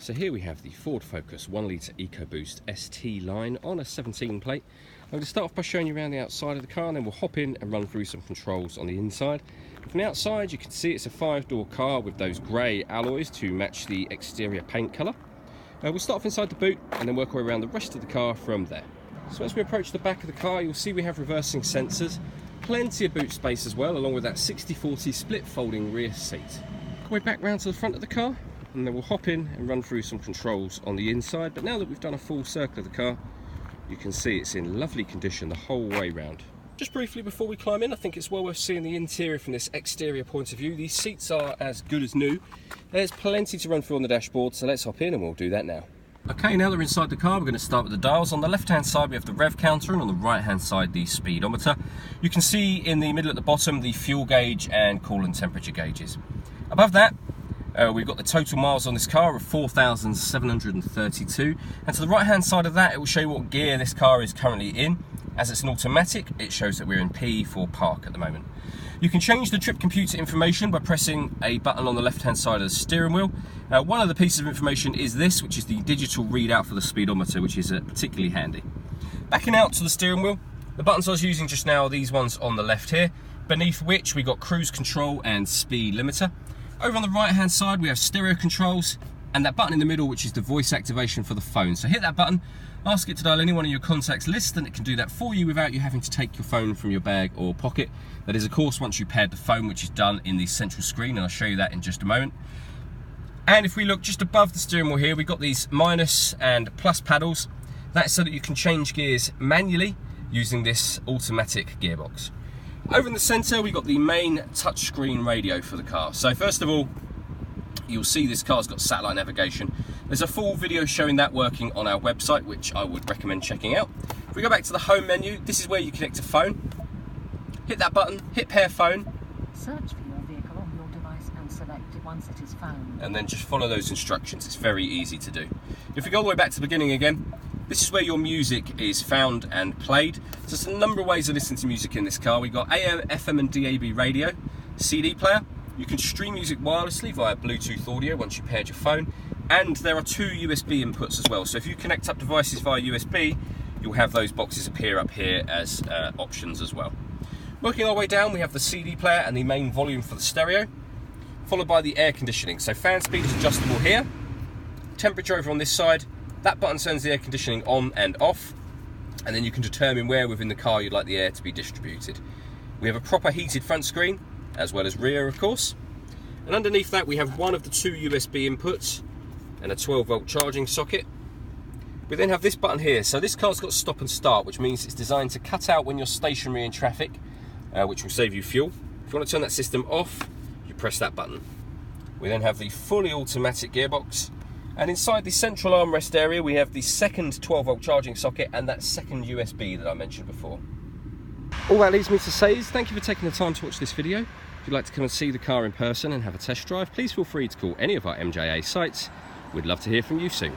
So here we have the Ford Focus 1 litre EcoBoost ST line on a 17 plate. I'm going to start off by showing you around the outside of the car, and then we'll hop in and run through some controls on the inside. From the outside you can see it's a 5-door car with those grey alloys to match the exterior paint colour. We'll start off inside the boot and then work our way around the rest of the car from there. So as we approach the back of the car, you'll see we have reversing sensors, plenty of boot space as well, along with that 60/40 split folding rear seat. We're back round to the front of the car, and then we'll hop in and run through some controls on the inside. But now that we've done a full circle of the car, you can see it's in lovely condition the whole way round. Just briefly before we climb in, I think it's well worth seeing the interior from this exterior point of view. These seats are as good as new. There's plenty to run through on the dashboard, so let's hop in and we'll do that now. Okay, now that we're inside the car, we're going to start with the dials. On the left hand side we have the rev counter, and on the right hand side the speedometer. You can see in the middle at the bottom the fuel gauge and coolant temperature gauges. Above that we've got the total miles on this car of 4,732, and to the right hand side of that it will show you what gear this car is currently in. As it's an automatic, it shows that we're in P for park at the moment. You can change the trip computer information by pressing a button on the left hand side of the steering wheel. One of the pieces of information is this, which is the digital readout for the speedometer, which is particularly handy. Backing out to the steering wheel, the buttons I was using just now are these ones on the left here, beneath which we got cruise control and speed limiter. Over on the right hand side we have stereo controls, and that button in the middle, which is the voice activation for the phone. So hit that button, ask it to dial any one of your contacts list, and it can do that for you without you having to take your phone from your bag or pocket. That is of course once you paired the phone, which is done in the central screen, and I'll show you that in just a moment. And if we look just above the steering wheel here, we've got these minus and plus paddles. That's so that you can change gears manually using this automatic gearbox. Over in the centre we've got the main touchscreen radio for the car. So first of all, you'll see this car's got satellite navigation. There's a full video showing that working on our website, which I would recommend checking out. If we go back to the home menu, this is where you connect a phone. Hit that button, hit pair phone. Search for your vehicle on your device and select it once it is found. And then just follow those instructions. It's very easy to do. If we go all the way back to the beginning again, this is where your music is found and played. So there's a number of ways to listen to music in this car. We've got AM, FM and DAB radio, CD player. You can stream music wirelessly via Bluetooth audio once you paired your phone. And there are 2 USB inputs as well. So if you connect up devices via USB, you'll have those boxes appear up here as options as well. Working our way down, we have the CD player and the main volume for the stereo, followed by the air conditioning. So fan speed is adjustable here. Temperature over on this side. That button turns the air conditioning on and off, and then you can determine where within the car you'd like the air to be distributed. We have a proper heated front screen, as well as rear of course. And underneath that we have one of the 2 USB inputs and a 12-volt charging socket. We then have this button here. So this car's got stop and start, which means it's designed to cut out when you're stationary in traffic, which will save you fuel. If you want to turn that system off, you press that button. We then have the fully automatic gearbox, and inside the central armrest area we have the second 12-volt charging socket and that second USB that I mentioned before. All that leaves me to say is thank you for taking the time to watch this video. If you'd like to come and see the car in person and have a test drive, please feel free to call any of our MJA sites. We'd love to hear from you soon.